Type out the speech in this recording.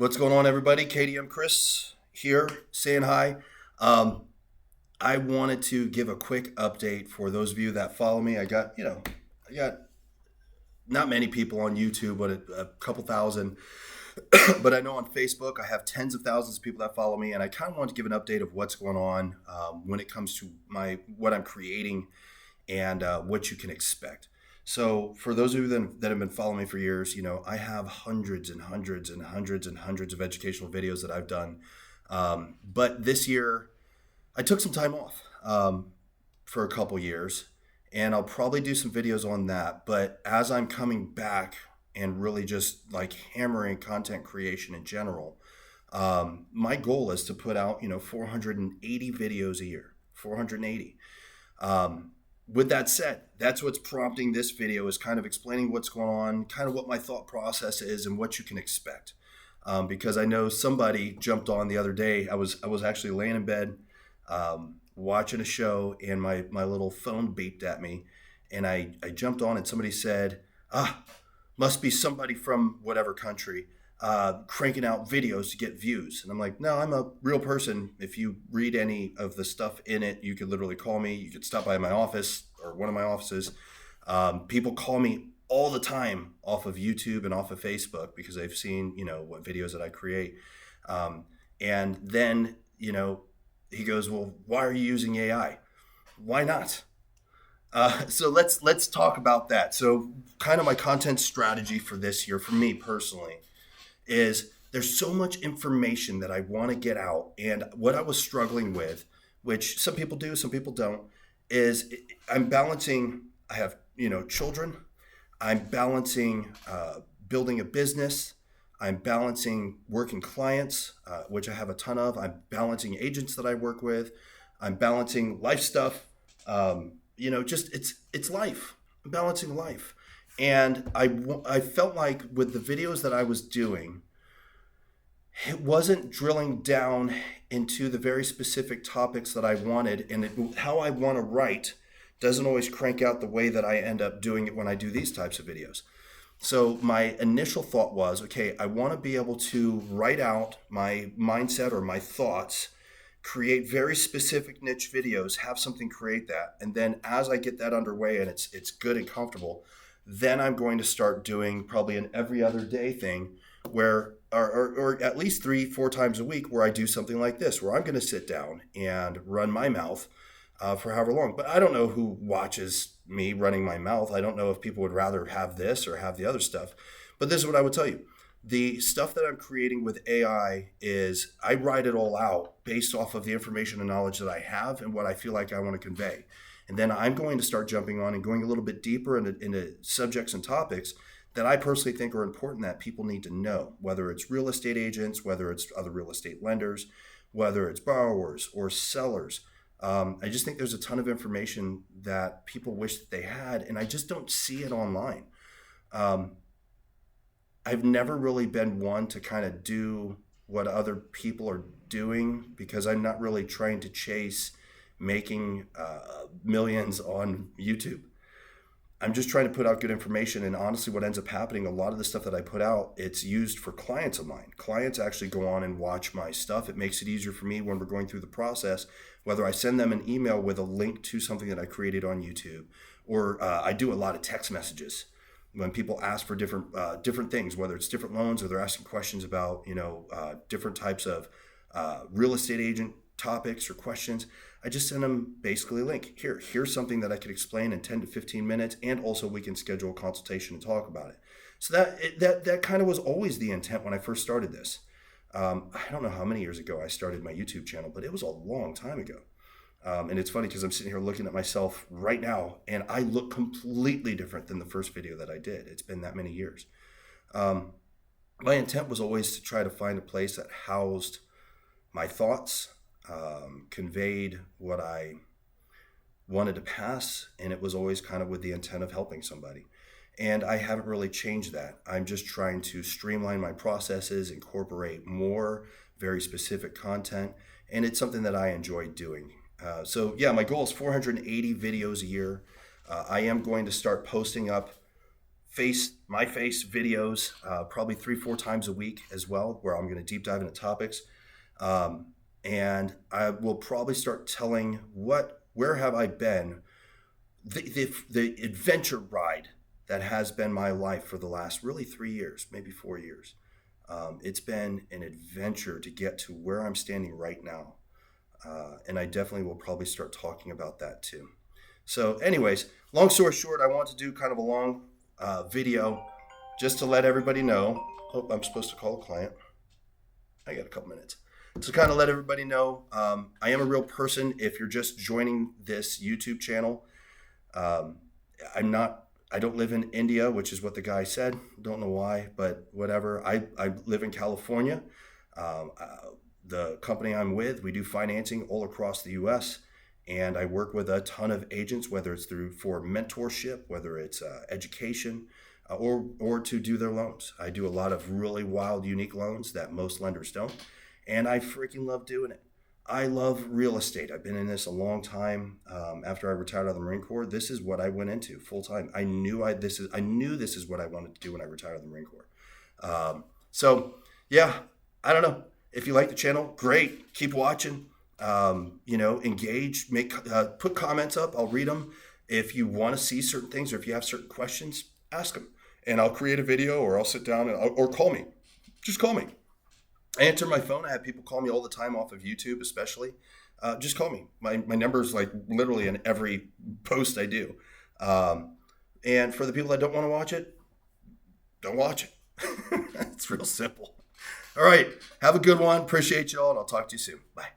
What's going on, everybody? KDM Kris here, saying hi. Um, I wanted to give a quick update for those of you that follow me. I got not many people on YouTube, but a couple thousand. But I know on Facebook, I have tens of thousands of people that follow me, and I kind of want to give an update of what's going on when it comes to what I'm creating and what you can expect. So for those of you that have been following me for years, I have hundreds and hundreds and hundreds and hundreds of educational videos that I've done. But this year, I took some time off for a couple years, and I'll probably do some videos on that. But as I'm coming back and really just like hammering content creation in general, my goal is to put out, 480 videos a year, 480. With that said, that's what's prompting this video, is kind of explaining what's going on, kind of what my thought process is and what you can expect. Because I know somebody jumped on the other day. I was actually laying in bed watching a show, and my little phone beeped at me, and I jumped on, and somebody said, must be somebody from whatever country cranking out videos to get views. And I'm like, no, I'm a real person. If you read any of the stuff in it, you could literally call me. You could stop by my office or one of my offices. People call me all the time off of YouTube and off of Facebook because they've seen, what videos that I create. And then, he goes, well, why are you using AI? Why not? So let's talk about that. So kind of my content strategy for this year, for me personally, is there's so much information that I want to get out. And what I was struggling with, which some people do, some people don't, is I'm balancing, I have, children. I'm balancing building a business. I'm balancing working clients, which I have a ton of. I'm balancing agents that I work with. I'm balancing life stuff. It's life. I'm balancing life. And I felt like with the videos that I was doing, it wasn't drilling down into the very specific topics that I wanted, and how I want to write doesn't always crank out the way that I end up doing it when I do these types of videos. So my initial thought was, okay, I want to be able to write out my mindset or my thoughts, create very specific niche videos, have something create that. And then as I get that underway and it's good and comfortable, then I'm going to start doing probably an every other day thing where, or at least 3-4 times a week, where I do something like this, where I'm going to sit down and run my mouth for however long. But I don't know who watches me running my mouth. I don't know if people would rather have this or have the other stuff. But this is what I would tell you. The stuff that I'm creating with AI is I write it all out based off of the information and knowledge that I have and what I feel like I want to convey. And then I'm going to start jumping on and going a little bit deeper into subjects and topics that I personally think are important that people need to know, whether it's real estate agents, whether it's other real estate lenders, whether it's borrowers or sellers. I just think there's a ton of information that people wish that they had, and I just don't see it online. I've never really been one to kind of do what other people are doing because I'm not really trying to chase making millions on YouTube. I'm just trying to put out good information, and honestly what ends up happening, a lot of the stuff that I put out, it's used for clients of mine. Clients actually go on and watch my stuff. It makes it easier for me when we're going through the process, whether I send them an email with a link to something that I created on YouTube, or I do a lot of text messages when people ask for different things, whether it's different loans or they're asking questions about different types of real estate agent topics or questions. I just send them basically a link. Here's something that I could explain in 10 to 15 minutes, and also we can schedule a consultation and talk about it. So that kind of was always the intent when I first started this. I don't know how many years ago I started my YouTube channel, but it was a long time ago. And it's funny because I'm sitting here looking at myself right now, and I look completely different than the first video that I did. It's been that many years. My intent was always to try to find a place that housed my thoughts, conveyed what I wanted to pass, and it was always kind of with the intent of helping somebody. And I haven't really changed that. I'm just trying to streamline my processes, incorporate more very specific content, and it's something that I enjoy doing. So my goal is 480 videos a year. I am going to start posting up my face videos, probably 3-4 times a week as well, where I'm going to deep dive into topics. And I will probably start telling where have I been, the adventure ride that has been my life for the last really 3 years, maybe 4 years. It's been an adventure to get to where I'm standing right now. And I definitely will probably start talking about that too. So anyways, long story short, I want to do kind of a long video just to let everybody know. Oh, I'm supposed to call a client. I got a couple minutes. To kind of let everybody know, I am a real person. If you're just joining this YouTube channel, I don't live in India, which is what the guy said. Don't know why, but whatever. I live in California. The company I'm with, we do financing all across the U.S., and I work with a ton of agents, whether it's for mentorship, whether it's education, or to do their loans. I do a lot of really wild, unique loans that most lenders don't, and I freaking love doing it. I love real estate. I've been in this a long time. After I retired out of the Marine Corps, this is what I went into full time. I knew this is what I wanted to do when I retired out of the Marine Corps. So yeah, I don't know. If you like the channel, great. Keep watching. Engage. Put comments up. I'll read them. If you want to see certain things, or if you have certain questions, ask them, and I'll create a video, or I'll sit down or call me. Just call me. I answer my phone. I have people call me all the time off of YouTube, especially. Just call me. My number is like literally in every post I do. And for the people that don't want to watch it, don't watch it. It's real simple. All right. Have a good one. Appreciate y'all, and I'll talk to you soon. Bye.